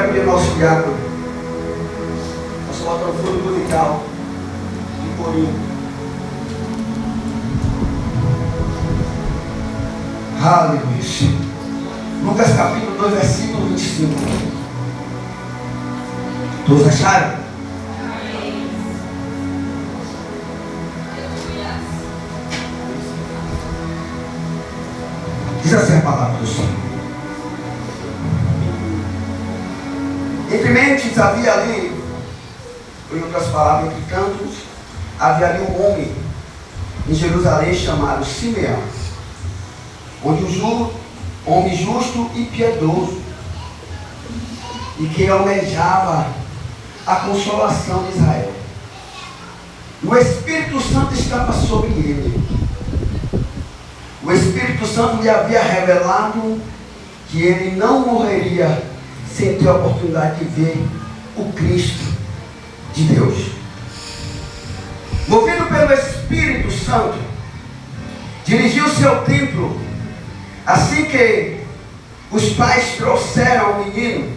quero pedir ao nosso diácono, nosso botão fundo musical de corinho. Aleluia. Lucas capítulo 2, versículo 25. Todos acharam? Diz assim a palavra do Senhor. Entre mentes havia ali, em outras palavras, entre tantos, havia ali um homem em Jerusalém chamado Simeão, onde um homem justo e piedoso, e que almejava a consolação de Israel. O Espírito Santo estava sobre ele. O Espírito Santo lhe havia revelado que ele não morreria sem ter a oportunidade de ver o Cristo de Deus. Movido pelo Espírito Santo, dirigiu seu templo. Assim que os pais trouxeram o menino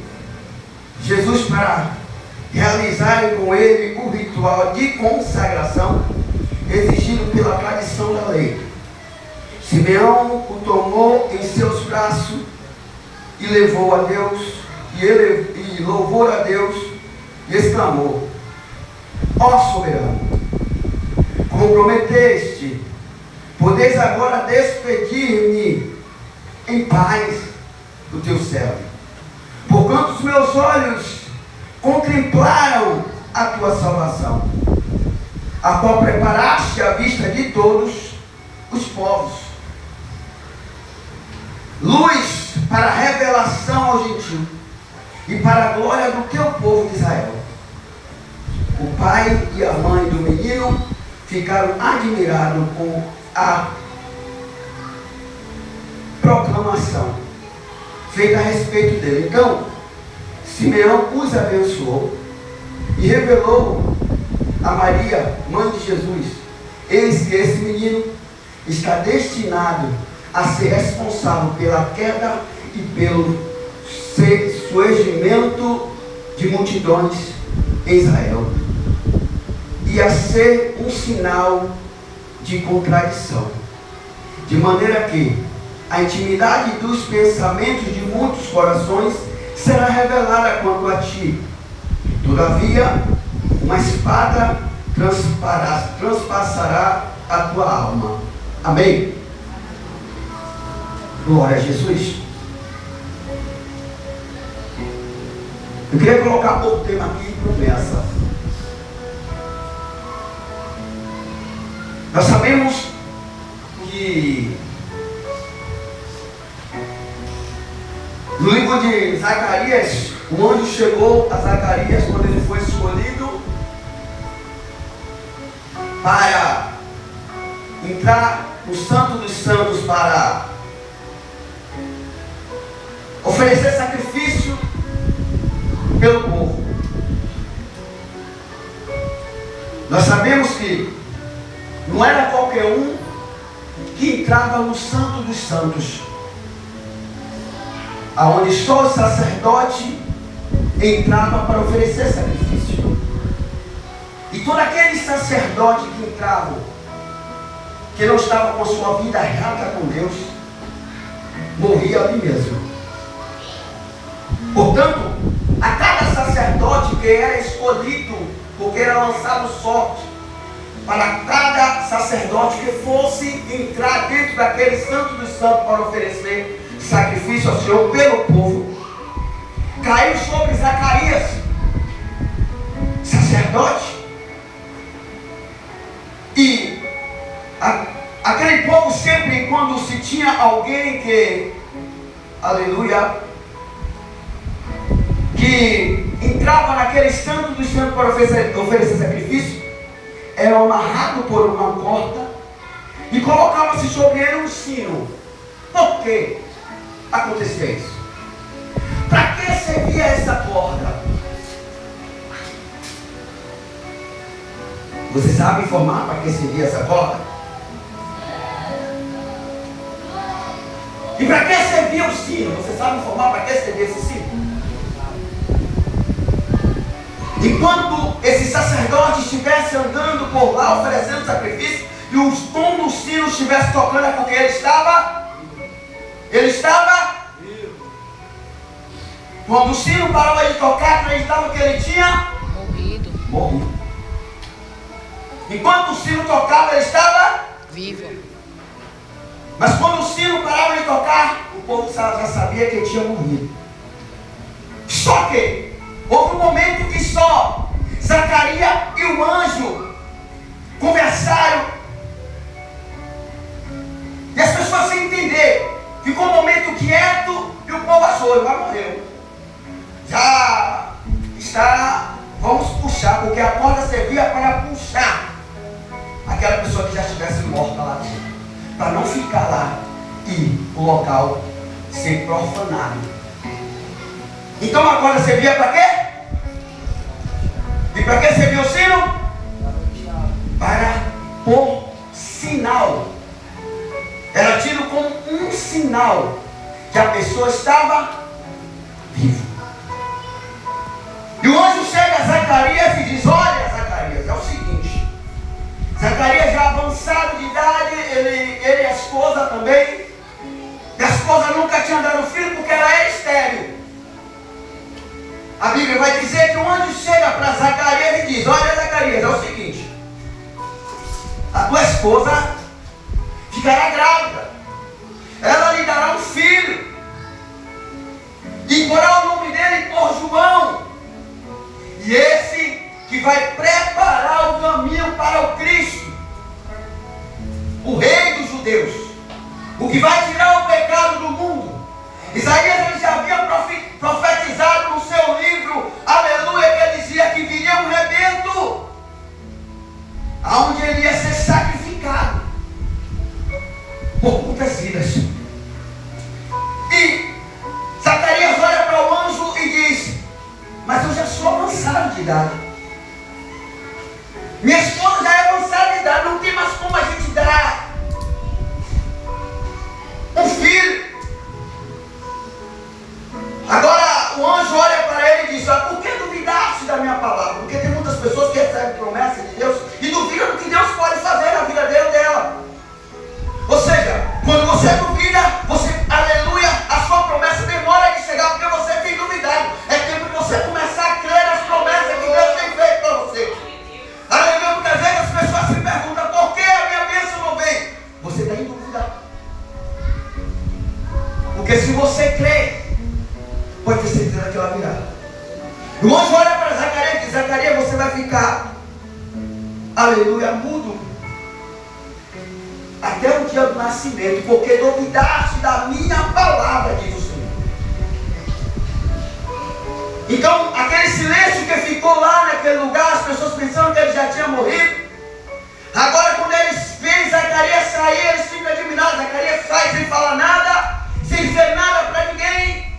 Jesus para realizarem com ele o ritual de consagração exigido pela tradição da lei, Simeão o tomou em seus braços e levou a Deus, e louvou a Deus, e exclamou: ó soberano, como prometeste, podeis agora despedir-me em paz do teu servo, porquanto os meus olhos contemplaram a tua salvação, a qual preparaste à vista de todos os povos, luz para a revelação ao gentio e para a glória do teu povo de Israel. O pai e a mãe do menino ficaram admirados com a proclamação feita a respeito dele. Então, Simeão os abençoou e revelou a Maria, mãe de Jesus: eis que esse menino está destinado a ser responsável pela queda e pelo surgimento de multidões em Israel, e a ser um sinal de contradição, de maneira que a intimidade dos pensamentos de muitos corações será revelada quanto a ti. Todavia, uma espada transpassará a tua alma. Amém? Glória a Jesus. Eu queria colocar outro tema aqui, promessa. Nós sabemos que no livro de Zacarias, o anjo chegou a Zacarias quando ele foi escolhido para entrar no Santo dos Santos para oferecer sacrifício pelo povo. Nós sabemos que não era qualquer um que entrava no Santo dos Santos, aonde só o sacerdote entrava para oferecer sacrifício. E todo aquele sacerdote que entrava, que não estava com sua vida reta com Deus, morria ali mesmo. Portanto, a cada sacerdote que era escolhido, porque era lançado sorte para cada sacerdote que fosse entrar dentro daquele Santo dos Santos para oferecer sacrifício ao Senhor pelo povo, caiu sobre Zacarias, sacerdote, e aquele povo sempre, quando se tinha alguém que, aleluia, que entrava naquele Santo dos Santos para oferecer sacrifício, era amarrado por uma corda e colocava-se sobre ele um sino. Por quê acontecia isso? Para que servia essa corda? Você sabe informar para que servia essa corda? E para que servia o sino? Você sabe informar para que servia esse sino? Enquanto esse sacerdote estivesse andando por lá oferecendo sacrifício, e o som do sino estivesse tocando, é porque ele estava quando o sino parava de tocar, acreditava que ele tinha morrido. Enquanto o sino tocava, ele estava vivo. Mas quando o sino parava de tocar, o povo já sabia que ele tinha morrido. Só que houve um momento que só Zacarias e o anjo conversaram, e as pessoas sem entender. Ficou um momento quieto e o povo achou, ele vai morrer. Já está, vamos puxar, porque a corda servia para puxar aquela pessoa que já estivesse morta lá dentro, para não ficar lá e o local ser profanado. Então a corda servia para quê? E para que servia o sino? Para pôr sinal. Era tido como um sinal que a pessoa estava viva. E o anjo chega a Zacarias e diz: olha, Zacarias, é o seguinte, Zacarias já avançado de idade, ele e a esposa também, e a esposa nunca tinha dado filho porque ela era estéril. A Bíblia vai dizer que o anjo chega para Zacarias e diz: olha, Zacarias, é o seguinte, a tua esposa ficará grávida, ela lhe dará um filho, e porá o nome dele por João, e esse que vai preparar o caminho para o Cristo, o Rei dos Judeus, o que vai tirar o pecado do mundo. Isaías ele já havia profetizado no seu livro, aleluia, que ele dizia que viria um rebento, aonde ele ia ser sacrificado por muitas vidas. E Zacarias olha para o anjo e diz: mas eu já sou avançado de idade, minha esposa já é avançada de idade, não tem mais como a gente dar um filho. Agora o anjo olha para ele e diz: por que duvidaste da minha palavra? Porque tem muitas pessoas que recebem promessas de Deus e duvidam do que Deus pode fazer na vida dele ou dela. Ou seja, quando você duvida, aleluia, a sua promessa demora de chegar porque você tem duvidado. É tempo de você começar a crer nas promessas que Deus tem feito para você. Aleluia, muitas vezes as pessoas se perguntam: por que a minha bênção não vem? Você está em dúvida. Porque se você crê, pode ter certeza que ela virá. O anjo olha para Zacarias e diz: Zacarias, você vai ficar, aleluia, mudo até o dia do nascimento, porque duvidaste da minha palavra, diz o Senhor. Então, aquele silêncio que ficou lá naquele lugar, as pessoas pensando que ele já tinha morrido. Agora, quando eles veem Zacarias sair, eles ficam admirados. Zacarias sai sem falar nada, sem dizer nada para ninguém.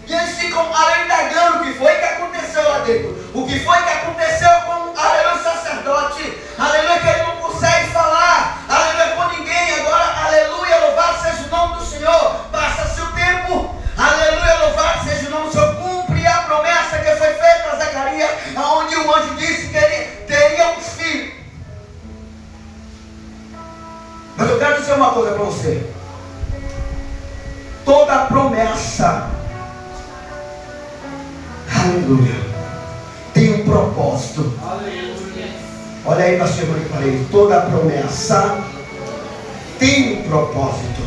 E eles ficam indagando o que foi que aconteceu lá dentro. O que foi que aconteceu com, aleluia, o sacerdote. Aleluia, que ele não consegue falar. Aleluia, com ninguém. Agora, aleluia, louvado seja o nome do Senhor. Passa-se o tempo. Aleluia, louvado seja o nome do Senhor. Cumpre a promessa que foi feita a Zacarias, onde o anjo disse que ele teria um filho. Mas eu quero dizer uma coisa para você. Toda promessa, aleluia, tem um propósito. Aleluia. Olha aí, pastor, eu falei, toda promessa tem um propósito.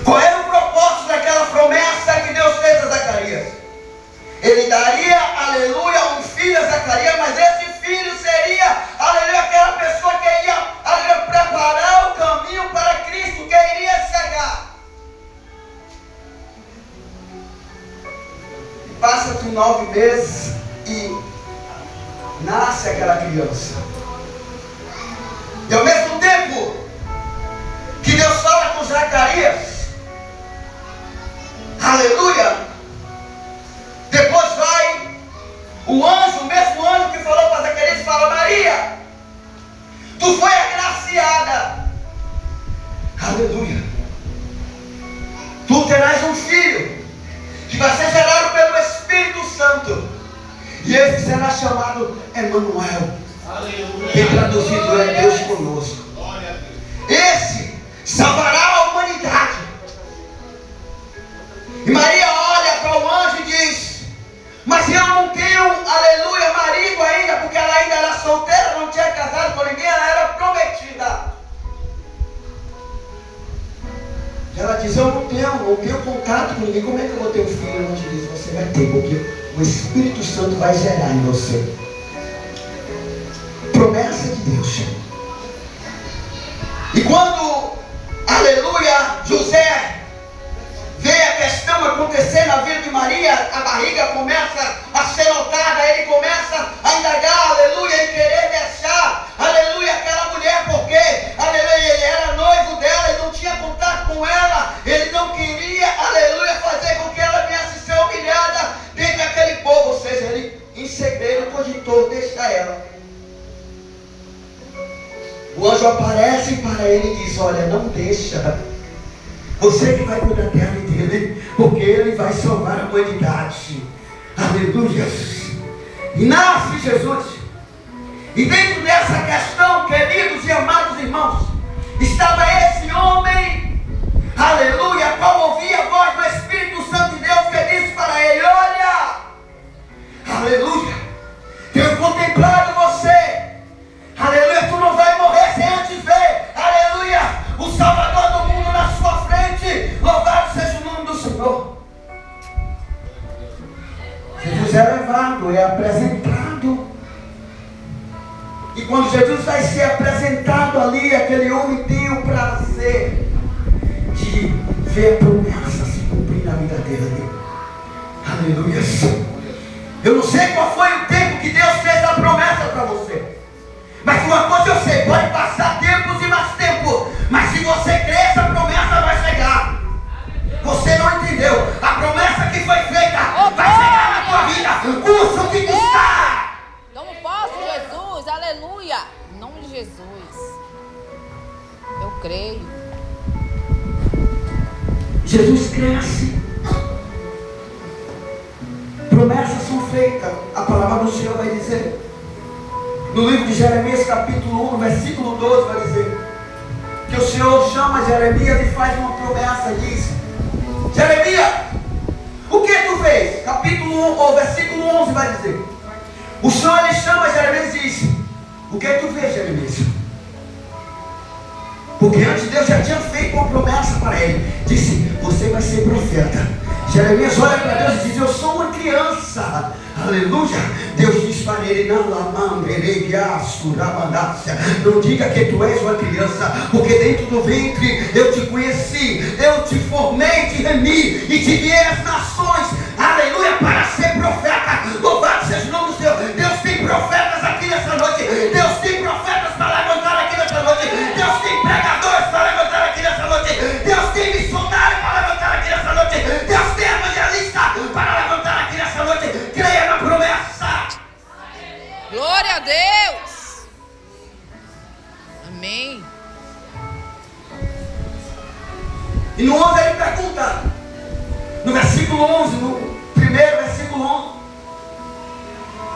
Qual era o propósito daquela promessa que Deus fez a Zacarias? Ele daria, aleluia, um filho a Zacarias, mas esse filho seria, aleluia, aquela pessoa que ia, aleluia, preparar o caminho para Cristo, que iria chegar. Passa-se 9 meses e nasce aquela criança. E ao mesmo tempo que Deus fala com Zacarias, aleluia, depois vai o anjo, o mesmo anjo que falou para Zacarias, fala: Maria, tu foi agraciada, aleluia, tu terás um filho que vai ser gerado pelo Espírito E esse será chamado Emanuel. Que traduzido é Deus conosco. Esse salvará a humanidade. E Maria olha para o anjo e diz: mas eu não tenho, aleluia, marido ainda, porque ela ainda era solteira, não tinha casado com ninguém, ela era prometida. Ela diz: eu não tenho contato com ninguém, como é que eu vou ter um filho? O anjo diz: você vai ter, porque o Espírito Santo vai gerar em você. Promessa de Deus. E quando, aleluia, José vê a questão acontecer na vida de Maria, a barriga começa a ser notada, ele começa a indagar, aleluia, e querer deixar, aleluia, aquela mulher, porque, aleluia, ele era noivo dela e não tinha contato com ela, ele não queria, aleluia, fazer com que ela viesse ser humilhada dentro daquele povo, ou seja, ele em segredo cogitou deixar ela. O anjo aparece para ele e diz: olha, não deixa. Você que vai cuidar dele, porque ele vai salvar a humanidade. Aleluia. E nasce Jesus. E dentro dessa questão, queridos e amados irmãos, estava esse homem, aleluia, qual ouvia a voz do Espírito Santo de Deus, que disse para ele: olha, aleluia, tenho contemplado você. Aleluia, tu não vai morrer sem antes ver, aleluia, o Salvador do mundo na sua frente. Louvado seja o nome do Senhor. Jesus é levado, é apresentado. E quando Jesus vai ser apresentado ali, aquele homem tem o prazer de ver a promessa se cumprir na vida dele. Aleluia. Eu não sei qual foi o tempo que Deus fez a promessa para você. Mas uma coisa eu sei, pode passar tempos e mais tempo, mas se você crer, essa promessa vai chegar. Você não entendeu? A promessa que foi feita vai chegar na tua vida. Curso de custar. Não posso, Jesus, aleluia. Em nome de Jesus. Eu creio. Jesus cresce. Promessas são feitas. A palavra do Senhor vai dizer. No livro de Jeremias, capítulo 1, versículo 12, vai dizer que o Senhor chama Jeremias e faz uma promessa e diz: Jeremias, o que tu fez? Capítulo 1, ou versículo 11 vai dizer. O Senhor ele chama Jeremias e diz: o que tu fez, Jeremias? Porque antes Deus já tinha feito uma promessa para ele. Disse: você vai ser profeta. Jeremias olha para Deus e diz: eu sou uma criança. Aleluia. Deus diz para ele: não diga que tu és uma criança, porque dentro do ventre eu te conheci, eu te formei, te remi e te guiei às nações. Aleluia, para ser profeta. Louvado seja o nome do Senhor. Deus tem profetas aqui nessa noite. Deus tem profetas para levantar aqui nessa noite. Deus tem pregadores para levantar aqui nessa noite. Deus tem missionário para levantar aqui nessa noite. Deus tem evangelista para levantar aqui nessa noite. Creia na promessa. Glória a Deus. Amém. E no 11 ele pergunta, no versículo 11, no primeiro versículo 11: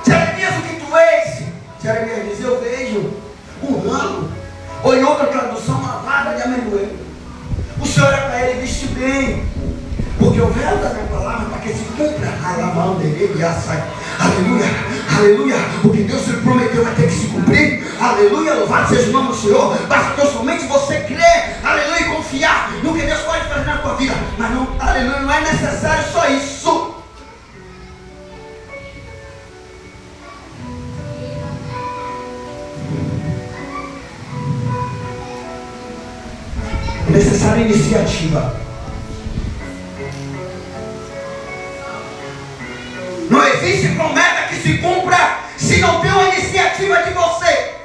Jeremias, o que tu vês? Jeremias diz: eu vejo um ramo, ou em outra tradução, uma vara de amendoim. O Senhor olha para ele e diz: bem, porque o véu da minha palavra para que se cumpra. Aleluia, aleluia. O que Deus lhe prometeu vai ter que se cumprir. Aleluia, louvado seja o nome do Senhor. Basta somente você crer, aleluia, e confiar no que Deus pode fazer na tua vida. Mas não, aleluia, não é necessário só isso. É necessária iniciativa. Não existe promessa que se cumpra se não tem uma iniciativa de você.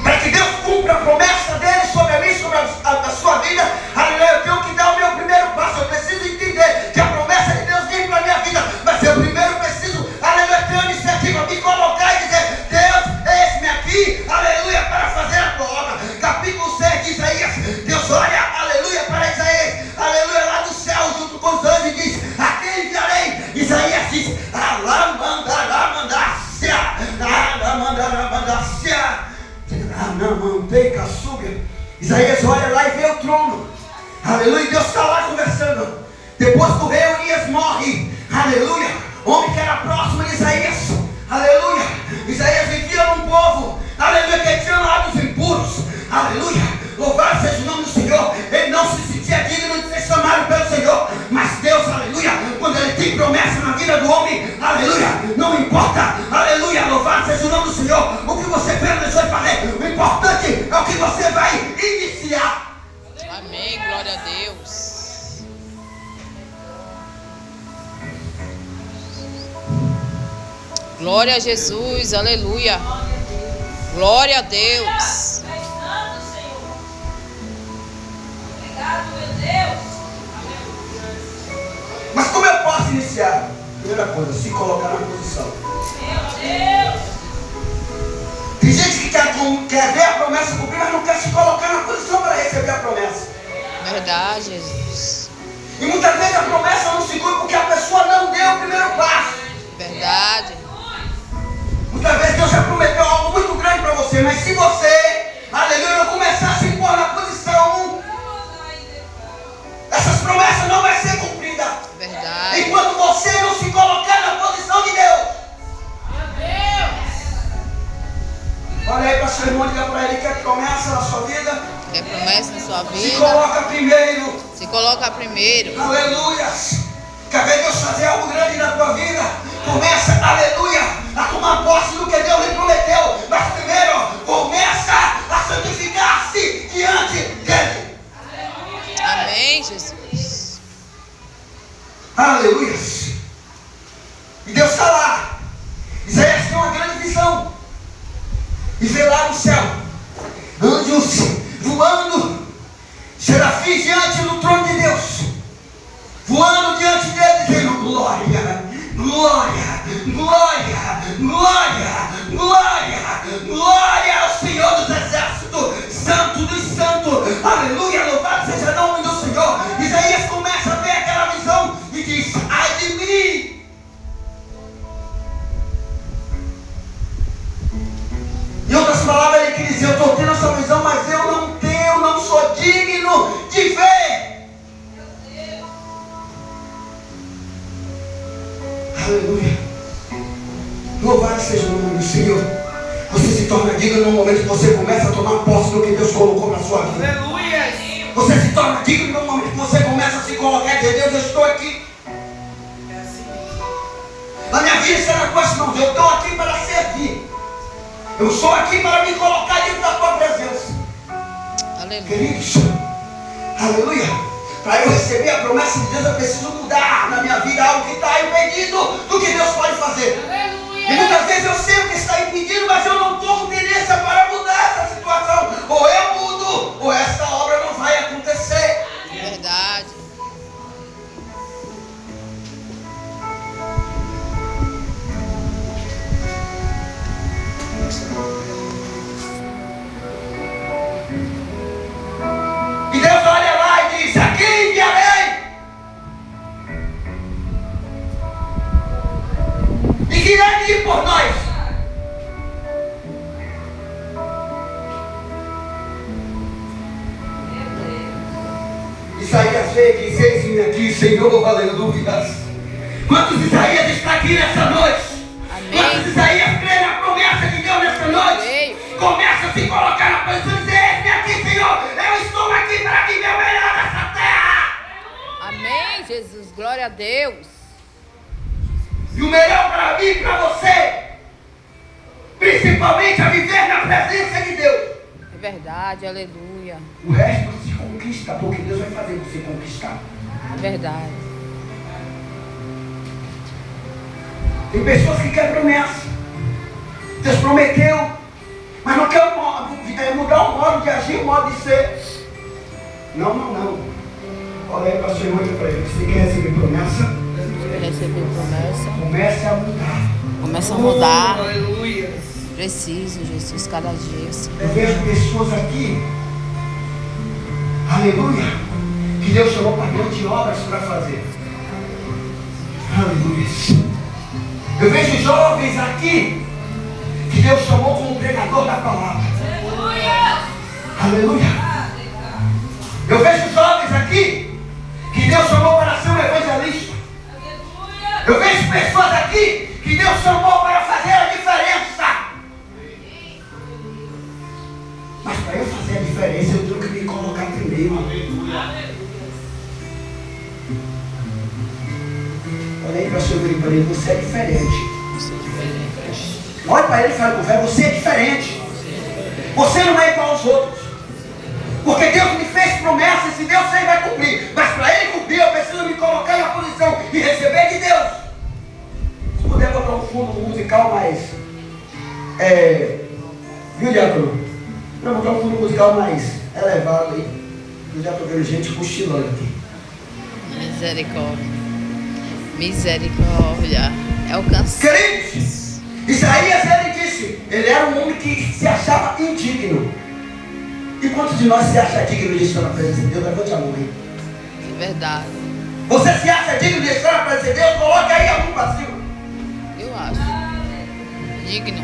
Para que Deus cumpra a promessa dele sobre a mim, sobre a sua vida, aleluia, eu tenho que dar o meu primeiro passo. Eu preciso entender que a promessa de Deus vem para a minha vida, mas eu primeiro preciso, aleluia, ter uma iniciativa, me colocar e dizer: Deus, eis-me aqui, aleluia, para fazer a tua obra. Capítulo 6 de Isaías, Deus olha, aleluia, para Isaías, aleluia, lá do céu, Bem caçuga. Isaías olha lá e vê o trono. Aleluia. Deus está lá conversando. Depois que o rei Urias morre, aleluia, homem que era próximo de Isaías, aleluia, Isaías vivia num povo, aleluia, que tinha lábios impuros, aleluia, louvado seja o nome do Senhor. Ele não se sentia digno de ser chamado pelo Senhor, mas Deus, aleluia, quando Ele tem promessa na vida do homem, aleluia, não importa, aleluia, louvado seja o nome do Senhor, o que você fez, deixou de fazer, o importante é o que você vai iniciar. Amém, glória a Deus. Glória a Jesus, aleluia. Glória a Deus. Obrigado, meu Deus. Mas como eu posso iniciar? Primeira coisa, se colocar na posição. Meu Deus. Tem gente que quer ver a promessa cumprir, mas não quer se colocar na posição para receber a promessa. Verdade, Jesus. E muitas vezes a promessa não se cumpre porque a pessoa não deu o primeiro passo. Verdade. Muitas vezes Deus já prometeu algo muito grande para você, mas se você, aleluia, não começar a se impor na posição, essas promessas não vão ser cumpridas. Verdade. Enquanto você não se colocar na posição de Deus. Meu Deus. Olha aí para seu irmão, diga para ele que é promessa na sua vida. Quer promessa na sua Se vida? coloca primeiro. Se coloca primeiro. Aleluia. Quer ver Deus fazer algo grande na tua vida? Começa, aleluia, a tomar posse do que Deus lhe prometeu. Mas primeiro, começa a santificar-se diante dele. Amém, Jesus. Aleluia. E Deus está lá. Isaías tem uma grande visão. E vê lá no céu anjos voando, serafins diante do trono de Deus, voando diante dele, dizendo glória, glória, glória, glória, glória, glória ao Senhor dos exércitos, santo dos santos, aleluia, louvado seja o nome do Senhor. Isaías começa a ver aquela visão e diz: ai de mim. Em outras palavras, ele quer dizer: eu estou tendo essa visão, mas eu não sou digno de ver. Aleluia. Louvado seja o nome do Senhor. Você se torna digno no momento que você começa a tomar posse do que Deus colocou na sua vida. Aleluia. Você se torna digno no momento que você começa a se colocar e dizer: Deus, eu estou aqui. A minha vida está nas tuas mãos. Eu estou aqui para servir. Eu estou aqui para me colocar dentro da tua presença. Aleluia. Queridos, aleluia. Para eu receber a promessa de Deus, eu preciso mudar na minha vida algo que está impedido do que Deus pode fazer. Aleluia. E muitas vezes eu sei o que está impedindo, mas eu não estou com tendência para mudar essa situação. Ou eu mudo, ou essa obra não vai acontecer. Verdade. E Deus olha lá e diz: aqui enviarei. E que irá vir por nós. Isaías veio e diz: eis-me aqui, Senhor, aleluia. Quantos Isaías está aqui nessa noite? Amém. Quantos Isaías crê na promessa de Deus nessa noite? Amém. Começa a se colocar na posição e dizer: eis-me aqui, Senhor, eu estou aqui para viver o melhor dessa terra. Amém, Jesus. Glória a Deus. E o melhor para mim e para você, principalmente a viver na presença de Deus. É verdade, aleluia. O resto se conquista, porque Deus vai fazer você conquistar. É verdade. Tem pessoas que querem promessa. Deus prometeu, mas não quer mudar o modo de agir, o modo de ser. Não. Olha aí para o Senhor e para ele: você quer receber promessa? Receber promessa. Comece a mudar. Começa a mudar. Aleluia. Preciso, Jesus, cada dia. Senhor. Eu vejo pessoas aqui, aleluia, que Deus chamou para grandes obras para fazer. Aleluia. Eu vejo jovens aqui que Deus chamou como pregador da palavra. Aleluia. Aleluia. Eu vejo jovens aqui que Deus chamou para ser um evangelista. Eu vejo pessoas aqui que Deus chamou para fazer a diferença. Mas para eu fazer a diferença, eu tenho que me colocar primeiro. Olha aí para o seu amigo e para ele, você é diferente. Olha para ele e fala com fé, você é diferente. Você não é igual aos outros. Porque Deus me fez promessas e Deus sempre vai cumprir. Mas para Ele cumprir, eu preciso me colocar na posição e receber de Deus. Se puder botar um fundo musical mais... viu, Diácono? Para botar um fundo musical mais elevado aí. Eu já estou vendo gente cochilando aqui. Misericórdia. Misericórdia. É o cansaço. Queridos, Isaías, ele disse, ele era um homem que se achava indigno. E quantos de nós se acha digno de estar na presença de Deus? Levante a mão aí. É verdade. Você se acha digno de estar na presença de Deus? Coloque aí a mão para cima. Eu acho. Digno.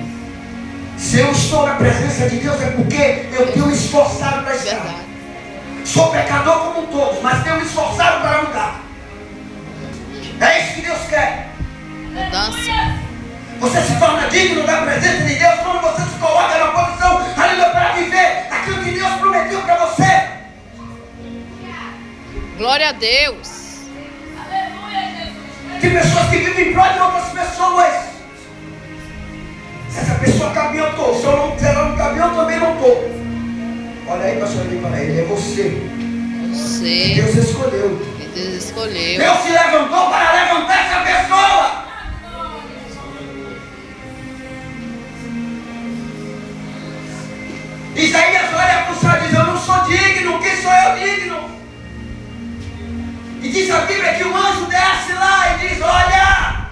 Se eu estou na presença de Deus é porque eu tenho me esforçado para estar. Verdade. Sou pecador como todos, mas tenho me esforçado para mudar. É isso que Deus quer. Mudança. Você se torna digno da presença de Deus quando você se coloca na posição, aleluia, para viver aquilo que Deus prometeu para você. Glória a Deus. Tem pessoas que vivem em prol de outras pessoas. Se essa pessoa caminhou, eu estou. Se ela não caminhou, eu também não estou. Olha aí, pastor, para ele, é você. Você. Deus escolheu. Deus escolheu. Deus se levantou para levantar essa pessoa. Isaías olha para o céu e diz, eu não sou digno, quem sou eu digno? E diz a Bíblia que o anjo desce lá e diz, olha,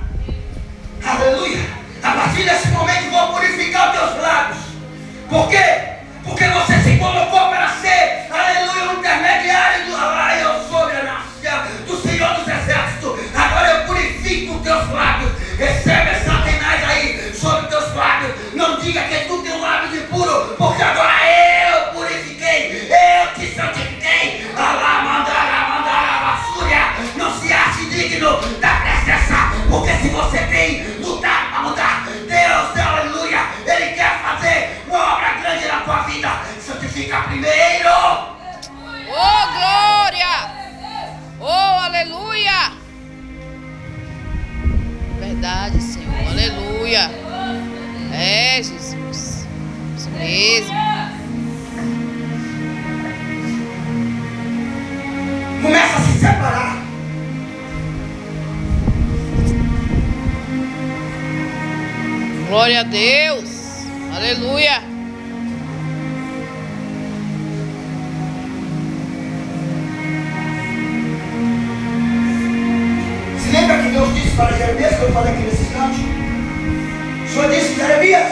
aleluia, a partir desse momento vou purificar os teus lábios. Por quê? Porque você se colocou para ser, aleluia, um intermediário do eu sou a nação do Senhor dos Exércitos. Agora eu purifico os teus lábios. Recebe essa Satanás aí sobre os teus lábios. Não diga que tu tem lábios impuros, porque agora eu purifiquei, eu te santifiquei. Não se ache digno da presença, porque se você tem lutado para mudar, Deus, aleluia, Ele quer fazer uma obra grande na tua vida. Santifica primeiro. Oh, glória! Oh, aleluia! Verdade, Senhor. Aleluia. É, Jesus. Isso mesmo. Começa a se separar. Glória a Deus. Aleluia. Se lembra que Deus disse para Jeremias, que eu falei aqui nesse instante? O Senhor disse, Jeremias,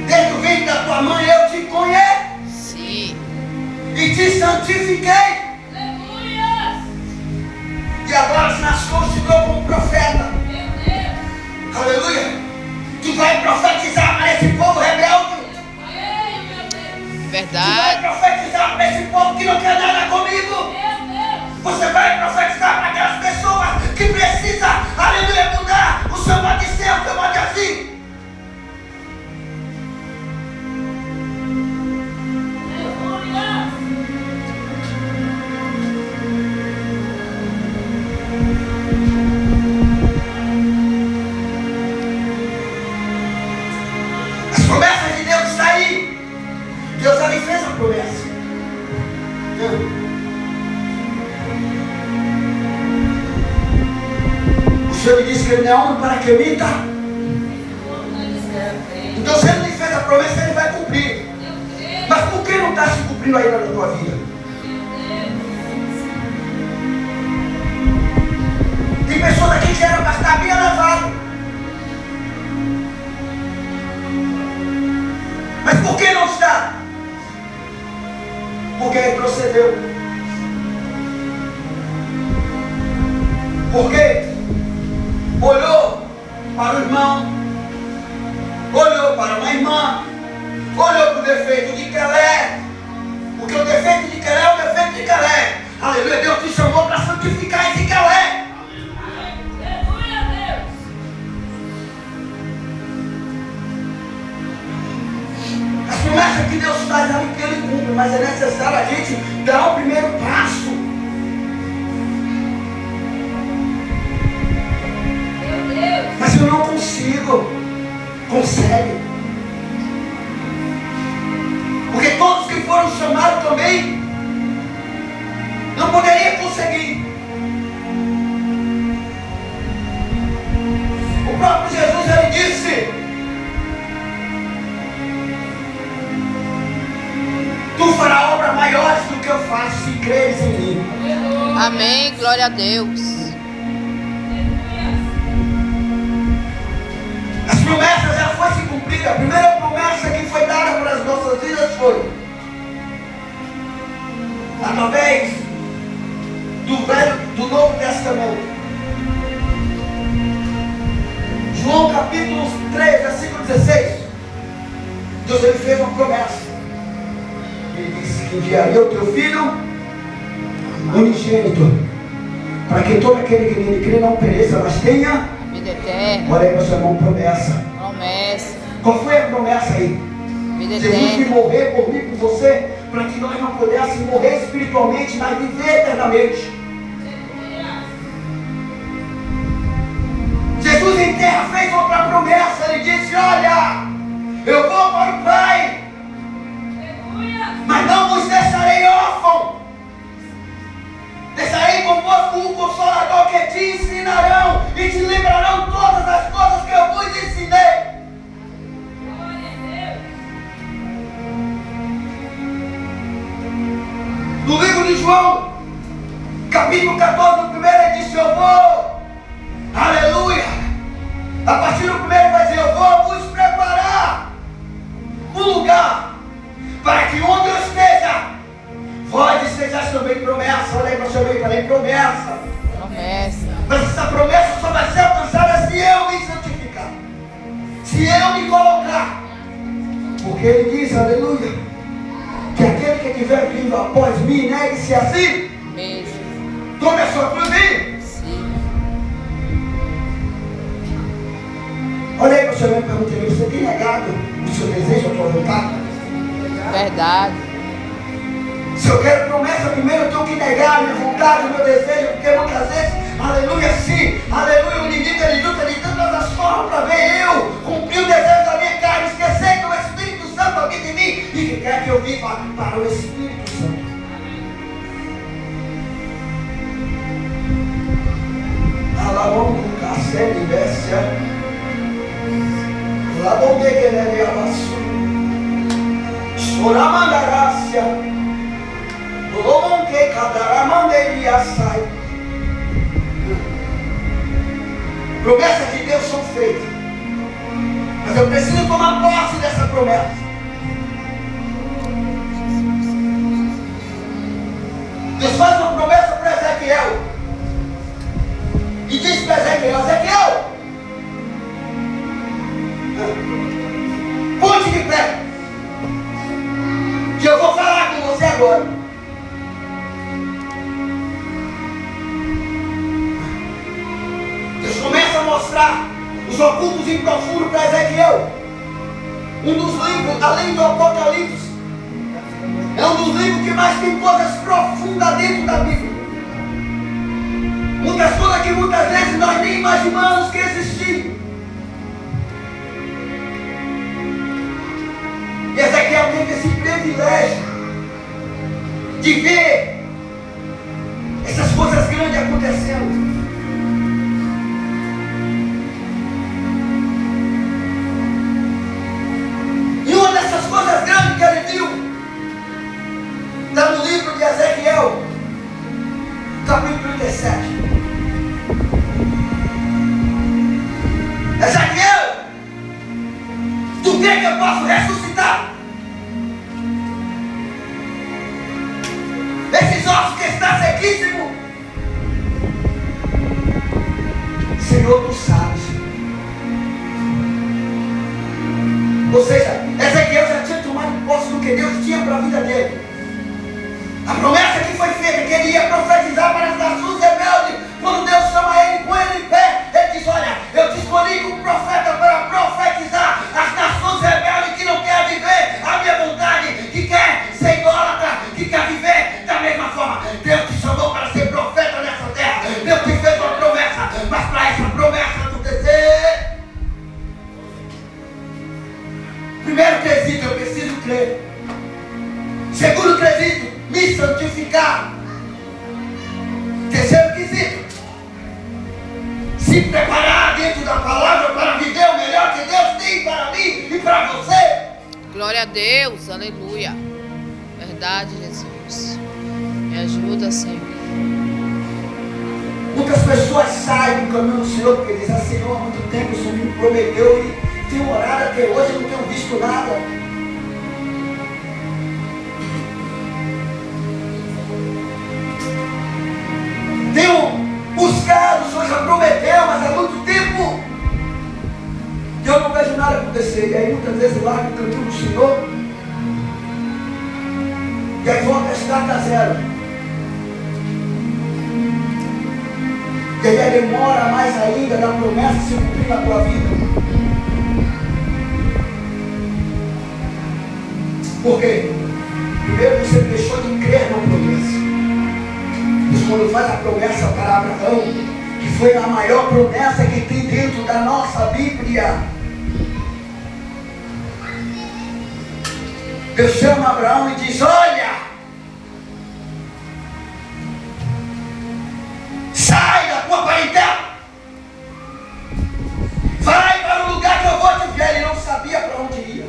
desde o ventre da tua mãe eu te conheci e te santifiquei. E agora nas constituiu como profeta. Aleluia. Tu vai profetizar para esse povo rebelde. Verdade. Tu vai profetizar para esse povo que não quer nada comigo. Você vai profetizar para aquelas pessoas que precisam, aleluia, mudar o seu modo de ser, o seu modo de agir. As promessas de Deus estão aí. Deus já me fez a promessa. O Senhor me disse que Ele não é homem para que minta. Então se Ele lhe fez a promessa, Ele vai cumprir. Mas por que não está se cumprindo ainda na tua vida? Tem pessoas aqui que eram para estar bem elevado. Mas por que não está? Porque retrocedeu. Porque olhou para o irmão, olhou para uma irmã, olhou para o defeito de Kelé, mas é necessário a gente dar o primeiro passo. Meu Deus. Mas eu não consigo. Consegue. Porque todos que foram chamados também não poderiam conseguir. O próprio Jesus, ele disse: tu farás obras maiores do que eu faço se creres em mim. Amém. Glória a Deus. As promessas já foram se cumpridas. A primeira promessa que foi dada para as nossas vidas foi através do Novo Testamento. João capítulo 3, versículo 16. Deus, ele fez uma promessa. Ele disse que enviaria o teu filho unigênito, para que todo aquele que nele crê não pereça, mas tenha Vida eterna. olha aí, meu irmão, promessa. Promessa. Qual foi a promessa aí? Vida Jesus que eterna. morrer por mim, por você, para que nós não pudéssemos morrer espiritualmente, mas viver eternamente. Jesus em terra fez outra promessa. Ele disse: olha, eu vou para o Pai, mas não vos deixarei órfão. Deixarei convosco um Consolador que te ensinarão e te lembrarão todas as coisas que eu vos ensinei. No livro de João, capítulo 14, no primeiro, ele disse: eu vou, aleluia. A partir do primeiro vai dizer: eu vou vos preparar um lugar, para que onde eu esteja, vós estejais também. Promessa. Olha aí para o seu meio, falei promessa. Promessa. Mas essa promessa só vai ser alcançada se eu me santificar, se eu me colocar. Porque ele diz, aleluia, que aquele que estiver vindo após mim, negue-se a si Mesmo. tome a sua cruz e Sim. olha aí para o seu meio e pergunta: você tem negado o seu desejo, a tua vontade? Verdade. Se eu quero promessa, primeiro eu tenho que negar a minha vontade, o meu desejo, porque muitas vezes, aleluia, sim, aleluia, o inimigo ele luta de tantas as formas para ver eu cumprir o desejo da minha carne, esquecer que o Espírito Santo habita em mim e que quer que eu viva para o Espírito Santo. Alabongo, cacete, bestia, labongue que ele abaçou, choramandarácia. Que sai. Promessas de Deus são feitas, mas eu preciso tomar posse dessa promessa. Deus faz uma promessa para Ezequiel e diz para Ezequiel: Ezequiel, ponte de pé, que eu vou falar com você agora. Deus começa a mostrar os ocultos e profundos para Ezequiel. Um dos livros, além do Apocalipse, é um dos livros que mais tem coisas profundas dentro da Bíblia. Muitas coisas que muitas vezes nós nem imaginamos que existiam. E Ezequiel teve esse privilégio de ver essas coisas grandes acontecendo. E uma dessas coisas grandes que ele viu está no livro de Ezequiel, capítulo 37. Ezequiel, tu crê que eu posso ressuscitar esses ossos que estão sequíssimos? Senhor, tu sabes. Ou seja, Ezequiel já tinha tomado posse do que Deus tinha para a vida dele. A promessa que foi feita, que ele ia profetizar para as nações rebeldes. Quando Deus chama ele, põe ele em pé, ele diz: olha, eu te escolhi como profeta para profetizar as nações rebeldes que não querem viver a minha vontade, que quer ser idólatra. Segundo quesito, me santificar. Terceiro quesito, se preparar dentro da palavra para viver o melhor que Deus tem para mim e para você. Glória a Deus, aleluia. Verdade, Jesus. Me ajuda, Senhor. Muitas pessoas saem do caminho do Senhor porque dizem: Senhor, há muito tempo o Senhor me prometeu e tenho orado até hoje, eu não tenho visto nada. Tenho buscado, o Senhor já prometeu, mas há muito tempo que eu não vejo nada acontecer. E aí muitas vezes largo o caminho do Senhor e aí volta a estaca zero. E aí demora mais ainda da promessa se cumprir na tua vida. Por quê? Primeiro você deixou de crer na promessa. Deus, quando faz a promessa para Abraão, que foi a maior promessa que tem dentro da nossa Bíblia, Deus chama Abraão e diz: olha, sai da tua parentela, vai para o lugar que eu vou te enviar. Ele não sabia para onde ia,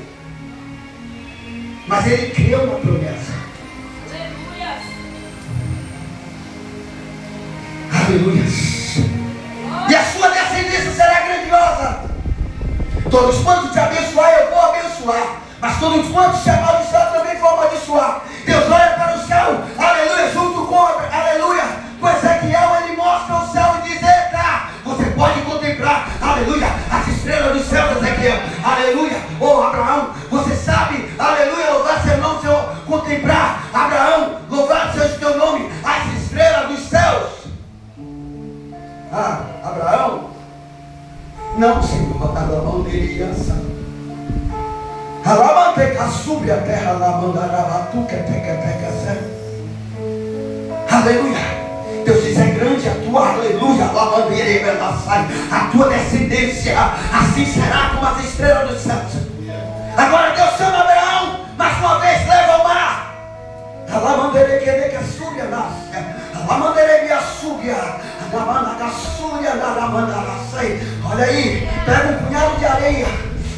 mas ele creu na promessa. Aleluia. E a sua descendência será grandiosa. Todos quantos te abençoar, eu vou abençoar, mas todos quantos te amaldiçoar, também vou amaldiçoar. Deus olha para o céu, aleluia, junto com, aleluia, com Ezequiel, ele mostra o céu e diz: eita, você pode contemplar, aleluia, as estrelas dos céus, Ezequiel, aleluia. Oh, Abraão, você sabe, aleluia, louvar seu nome, Senhor, contemplar, Abraão, louvado seja o teu nome, as estrelas dos céus. Ah, Abraão, não, Senhor, Abraão deveria saber. Subir a terra, aleluia. Deus diz: é grande a tua, aleluia, a tua descendência, assim será como as estrelas dos céus. Agora Deus chama Abraão, mais uma vez leva ao mar. Olha aí, pega um punhado de areia,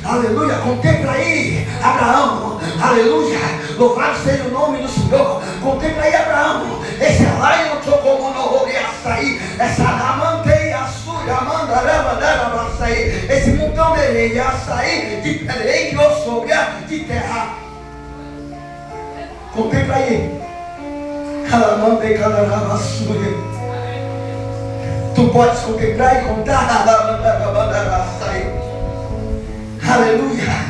aleluia, contempla aí, Abraão, aleluia, louvado seja o nome do Senhor. Contempla aí, Abraão, esse alaio não como no roubei açaí, essa lamanteia suja, mandarama, açaí, esse montão de areia, açaí, de peleia que eu sou de terra. Contempla aí, tu podes contemplar e contar, aleluia.